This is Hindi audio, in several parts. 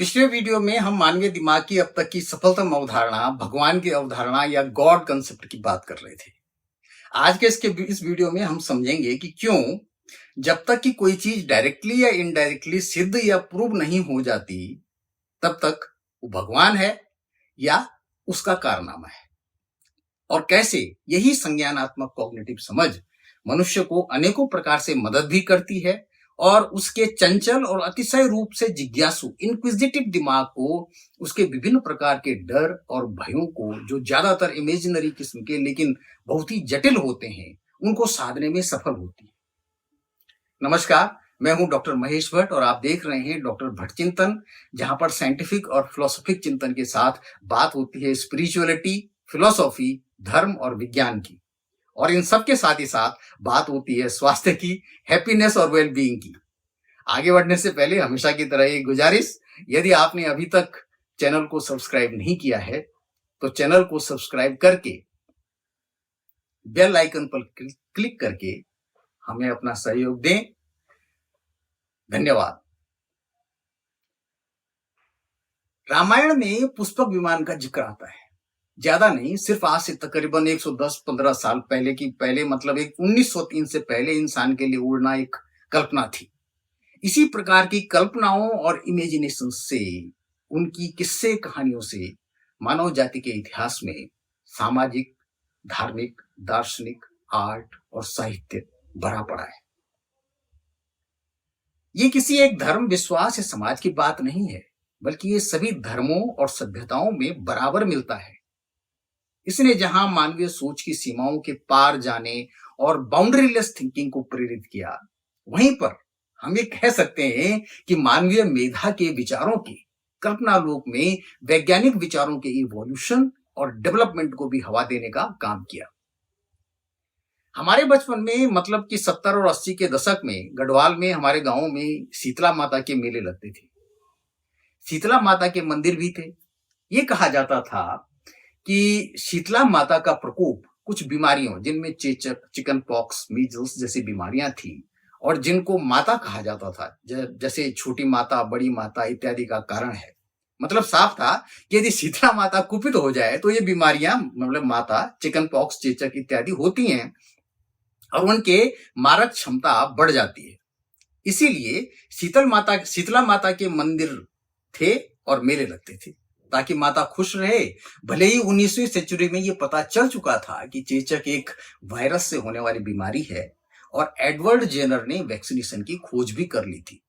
पिछले वीडियो में हम मानवीय दिमाग की अब तक की सफलतम अवधारणा भगवान की अवधारणा या गॉड कंसेप्ट की बात कर रहे थे। आज के इस वीडियो में हम समझेंगे कि क्यों जब तक कि कोई चीज डायरेक्टली या इनडायरेक्टली सिद्ध या प्रूव नहीं हो जाती तब तक वो भगवान है या उसका कारनामा है, और कैसे यही संज्ञानात्मक कॉग्निटिव समझ मनुष्य को अनेकों प्रकार से मदद भी करती है और उसके चंचल और अतिशय रूप से जिज्ञासु इंक्विजिटिव दिमाग को उसके विभिन्न प्रकार के डर और भयों को, जो ज्यादातर इमेजिनरी किस्म के लेकिन बहुत ही जटिल होते हैं, उनको साधने में सफल होती है। नमस्कार, मैं हूं डॉक्टर महेश भट्ट और आप देख रहे हैं डॉक्टर भट्ट चिंतन, जहां पर साइंटिफिक और फिलोसॉफिक चिंतन के साथ बात होती है स्पिरिचुअलिटी, फिलोसॉफी, धर्म और विज्ञान की, और इन सब के साथ ही साथ बात होती है स्वास्थ्य की, हैप्पीनेस और वेल बीइंग की। आगे बढ़ने से पहले हमेशा की तरह एक गुजारिश, यदि आपने अभी तक चैनल को सब्सक्राइब नहीं किया है तो चैनल को सब्सक्राइब करके बेल आइकन पर क्लिक करके हमें अपना सहयोग दें। धन्यवाद। रामायण में पुष्पक विमान का जिक्र आता है। ज्यादा नहीं, सिर्फ आज से तकरीबन 110-15 साल पहले मतलब एक 1903 से पहले इंसान के लिए उड़ना एक कल्पना थी। इसी प्रकार की कल्पनाओं और इमेजिनेशन से, उनकी किस्से कहानियों से मानव जाति के इतिहास में सामाजिक, धार्मिक, दार्शनिक, आर्ट और साहित्य भरा पड़ा है। ये किसी एक धर्म, विश्वास या समाज की बात नहीं है, बल्कि ये सभी धर्मों और सभ्यताओं में बराबर मिलता है। इसने जहां मानवीय सोच की सीमाओं के पार जाने और बाउंड्रीलेस थिंकिंग को प्रेरित किया, वहीं पर हम ये कह सकते हैं कि मानवीय मेधा के विचारों की कल्पना लोक में वैज्ञानिक विचारों के इवोल्यूशन और डेवलपमेंट को भी हवा देने का काम किया। हमारे बचपन में, मतलब कि 70 और 80 के दशक में गढ़वाल में हमारे गांव में शीतला माता के मेले लगते थे। शीतला माता के मंदिर भी थे। ये कहा जाता था कि शीतला माता का प्रकोप कुछ बीमारियों, जिनमें चेचक, चिकन पॉक्स, मीजल्स जैसी बीमारियां थी और जिनको माता कहा जाता था, जैसे छोटी माता, बड़ी माता इत्यादि का कारण है। मतलब साफ था कि यदि शीतला माता कुपित हो जाए तो ये बीमारियां, मतलब माता, चिकन पॉक्स, चेचक इत्यादि होती हैं और उनके मारक क्षमता बढ़ जाती है। इसीलिए शीतला माता के मंदिर थे और मेले लगते थे ताकि माता खुश रहे। भले ही 19वीं सेंचुरी में ये पता चल चुका था कि चेचक एक वायरस से होने वाली बीमारी है और एडवर्ड जेनर ने वैक्सीनेशन की खोज भी कर ली थी।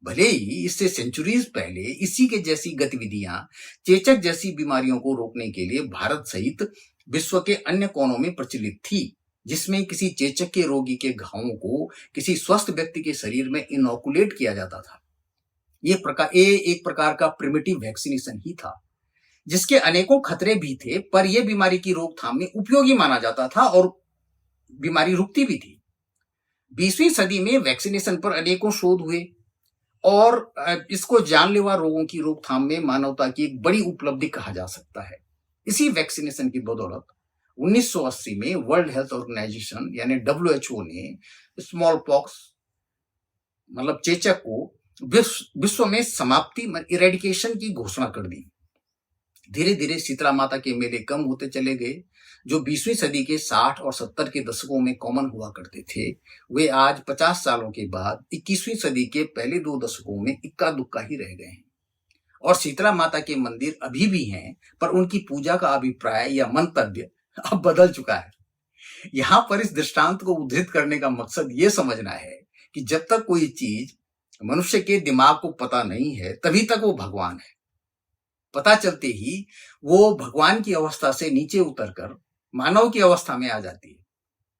भले ही इससे सेंचुरीज पहले इसी के जैसी गतिविधियां चेचक जैसी बीमारियों को रोकने के लिए भारत सहित विश्व के अन्य कोनों में प्रचलित थी, जिसमें किसी चेचक के रोगी के घावों को किसी स्वस्थ व्यक्ति के शरीर में इनोकुलेट किया जाता था। ये एक प्रकार का प्रिमिटिव वैक्सीनेशन ही था, जिसके अनेकों खतरे भी थे, पर यह बीमारी की रोकथाम में उपयोगी माना जाता था और बीमारी रुकती भी थी। 20वीं सदी में वैक्सीनेशन पर अनेकों शोध हुए और इसको जानलेवा रोगों की रोकथाम में मानवता की एक बड़ी उपलब्धि कहा जा सकता है। इसी वैक्सीनेशन की बदौलत 1980 में वर्ल्ड हेल्थ ऑर्गेनाइजेशन यानी WHO ने स्मॉल पॉक्स, मतलब चेचक को विश्व में समाप्ति, इरेडिकेशन की घोषणा कर दी। धीरे धीरे शीतला माता के मेले कम होते चले गए। जो 20वीं सदी के 60 और 70 के दशकों में कॉमन हुआ करते थे, वे आज 50 सालों के बाद 21वीं सदी के पहले 2 दशकों में इक्का दुक्का ही रह गए हैं। और शीतला माता के मंदिर अभी भी हैं, पर उनकी पूजा का अभिप्राय या मंतव्य अब बदल चुका है। यहां पर इस दृष्टांत को उद्धृत करने का मकसद ये समझना है कि जब तक कोई चीज मनुष्य के दिमाग को पता नहीं है, तभी तक वो भगवान है। पता चलते ही वो भगवान की अवस्था से नीचे उतरकर मानव की अवस्था में आ जाती है।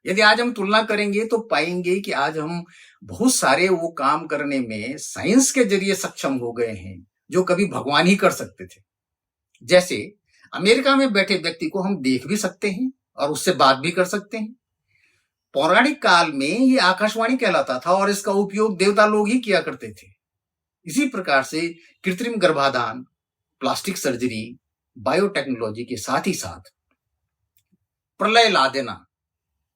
यदि आज हम तुलना करेंगे तो पाएंगे कि आज हम बहुत सारे वो काम करने में साइंस के जरिए सक्षम हो गए हैं जो कभी भगवान ही कर सकते थे। जैसे अमेरिका में बैठे व्यक्ति को हम देख भी सकते हैं और उससे बात भी कर सकते हैं। पौराणिक काल में ये आकाशवाणी कहलाता था और इसका उपयोग देवता लोग ही किया करते थे। इसी प्रकार से कृत्रिम गर्भाधान, प्लास्टिक सर्जरी, बायोटेक्नोलॉजी के साथ ही साथ प्रलय ला देना,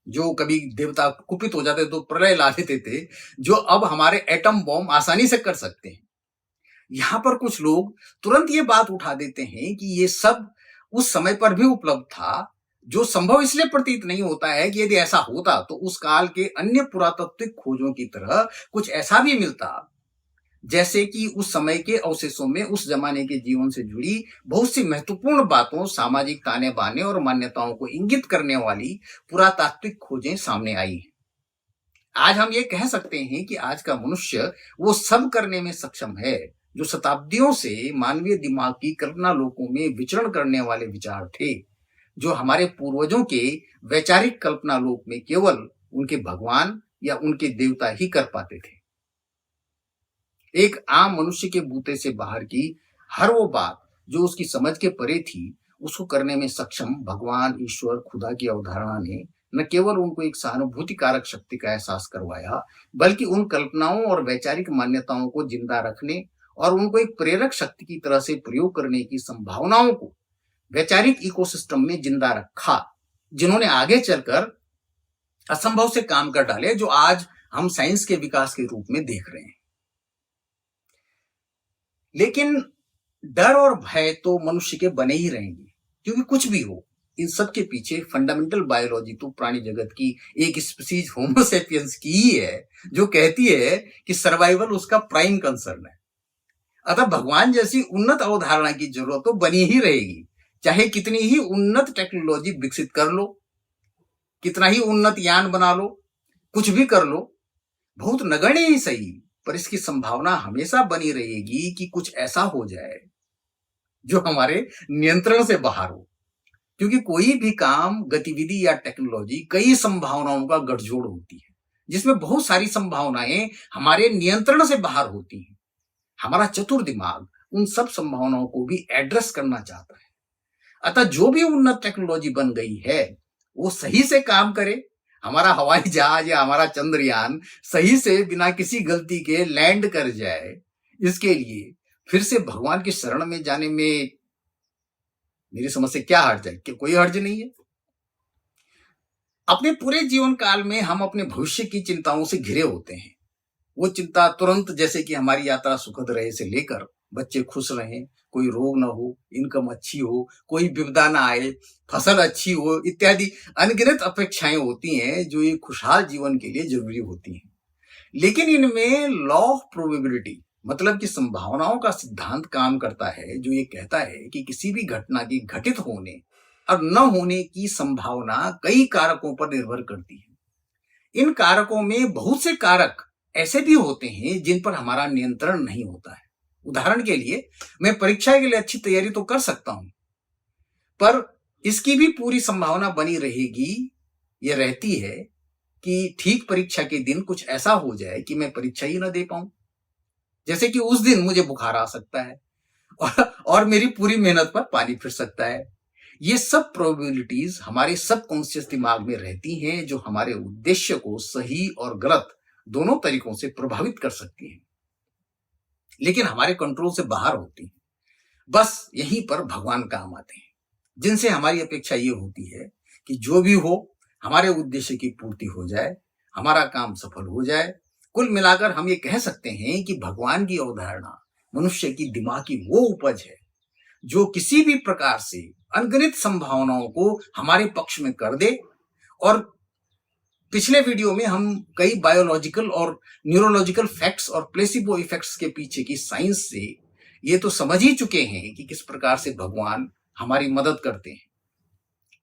जो कभी देवता कुपित हो जाते तो प्रलय ला देते थे, जो अब हमारे एटम बॉम्ब आसानी से कर सकते हैं। यहाँ पर कुछ लोग तुरंत ये बात उठा देते हैं कि ये सब उस समय पर भी उपलब्ध था, जो संभव इसलिए प्रतीत नहीं होता है कि यदि ऐसा होता तो उस काल के अन्य पुरातात्विक खोजों की तरह कुछ ऐसा भी मिलता, जैसे कि उस समय के अवशेषों में उस जमाने के जीवन से जुड़ी बहुत सी महत्वपूर्ण बातों, सामाजिक ताने बाने और मान्यताओं को इंगित करने वाली पुरातात्विक खोजें सामने आई हैं। आज हम ये कह सकते हैं कि आज का मनुष्य वो सब करने में सक्षम है जो शताब्दियों से मानवीय दिमाग की कल्पना लोकों में विचरण करने वाले विचार थे, जो हमारे पूर्वजों के वैचारिक कल्पना लोक में केवल उनके भगवान या उनके देवता ही कर पाते थे। एक आम मनुष्य के बूते से बाहर की हर वो बात जो उसकी समझ के परे थी, उसको करने में सक्षम भगवान, ईश्वर, खुदा की अवधारणा ने न केवल उनको एक सहानुभूति कारक शक्ति का एहसास करवाया, बल्कि उन कल्पनाओं और वैचारिक मान्यताओं को जिंदा रखने और उनको एक प्रेरक शक्ति की तरह से प्रयोग करने की संभावनाओं को वैचारिक इकोसिस्टम में जिंदा रखा, जिन्होंने आगे चलकर असंभव से काम कर डाले, जो आज हम साइंस के विकास के रूप में देख रहे हैं। लेकिन डर और भय तो मनुष्य के बने ही रहेंगे, क्योंकि कुछ भी हो, इन सब के पीछे फंडामेंटल बायोलॉजी तो प्राणी जगत की एक स्पीसीज होमो सेपियंस की ही है, जो कहती है कि सर्वाइवल उसका प्राइम कंसर्न है। अतः भगवान जैसी उन्नत अवधारणा की जरूरत तो बनी ही रहेगी, चाहे कितनी ही उन्नत टेक्नोलॉजी विकसित कर लो, कितना ही उन्नत यान बना लो, कुछ भी कर लो, बहुत नगण्य ही सही, पर इसकी संभावना हमेशा बनी रहेगी कि कुछ ऐसा हो जाए जो हमारे नियंत्रण से बाहर हो। क्योंकि कोई भी काम, गतिविधि या टेक्नोलॉजी कई संभावनाओं का गठजोड़ होती है, जिसमें बहुत सारी संभावनाएं हमारे नियंत्रण से बाहर होती हैं। हमारा चतुर दिमाग उन सब संभावनाओं को भी एड्रेस करना चाहता है। अतः जो भी उन्नत टेक्नोलॉजी बन गई है वो सही से काम करे, हमारा हवाई जहाज या हमारा चंद्रयान सही से बिना किसी गलती के लैंड कर जाए, इसके लिए फिर से भगवान की शरण में जाने में मेरी समझ से क्या हर्ज है? कि कोई हर्ज नहीं है। अपने पूरे जीवन काल में हम अपने भविष्य की चिंताओं से घिरे होते हैं। वो चिंता तुरंत, जैसे कि हमारी यात्रा सुखद रहे से लेकर बच्चे खुश रहें, कोई रोग ना हो, इनकम अच्छी हो, कोई विपदा ना आए, फसल अच्छी हो, इत्यादि अनगिनत अपेक्षाएं होती हैं जो एक खुशहाल जीवन के लिए जरूरी होती हैं। लेकिन इनमें लॉ ऑफ प्रोबेबिलिटी, मतलब कि संभावनाओं का सिद्धांत काम करता है, जो ये कहता है कि किसी भी घटना की घटित होने और न होने की संभावना कई कारकों पर निर्भर करती है। इन कारकों में बहुत से कारक ऐसे भी होते हैं जिन पर हमारा नियंत्रण नहीं होता है। उदाहरण के लिए, मैं परीक्षा के लिए अच्छी तैयारी तो कर सकता हूं, पर इसकी भी पूरी संभावना बनी रहेगी, यह रहती है कि ठीक परीक्षा के दिन कुछ ऐसा हो जाए कि मैं परीक्षा ही ना दे पाऊं। जैसे कि उस दिन मुझे बुखार आ सकता है और मेरी पूरी मेहनत पर पानी फिर सकता है। ये सब प्रोबेबिलिटीज हमारे सबकॉन्शियस दिमाग में रहती हैं, जो हमारे उद्देश्य को सही और गलत दोनों तरीकों से प्रभावित कर सकती हैं, लेकिन हमारे कंट्रोल से बाहर होती हैं। बस यहीं पर भगवान काम आते हैं, जिनसे हमारी अपेक्षा ये होती है कि जो भी हो, हमारे उद्देश्य की पूर्ति हो जाए, हमारा काम सफल हो जाए। कुल मिलाकर हम ये कह सकते हैं कि भगवान की अवधारणा मनुष्य की दिमाग की वो उपज है जो किसी भी प्रकार से अनगिनत संभावनाओं को हमारे पक्ष में कर दे। और पिछले वीडियो में हम कई बायोलॉजिकल और न्यूरोलॉजिकल फैक्ट्स और प्लेसिबो इफेक्ट्स के पीछे की साइंस से ये तो समझ ही चुके हैं कि किस प्रकार से भगवान हमारी मदद करते हैं।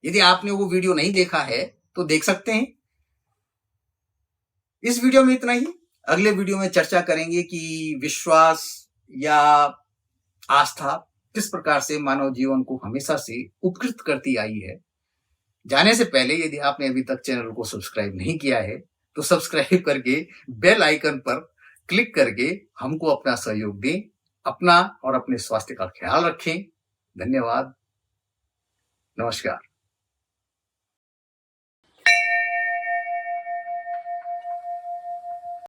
यदि आपने वो वीडियो नहीं देखा है तो देख सकते हैं। इस वीडियो में इतना ही। अगले वीडियो में चर्चा करेंगे कि विश्वास या आस्था किस प्रकार से मानव जीवन को हमेशा से उपकृत करती आई है। जाने से पहले यदि आपने अभी तक चैनल को सब्सक्राइब नहीं किया है तो सब्सक्राइब करके बेल आइकन पर क्लिक करके हमको अपना सहयोग दें। अपना और अपने स्वास्थ्य का ख्याल रखें। धन्यवाद। नमस्कार।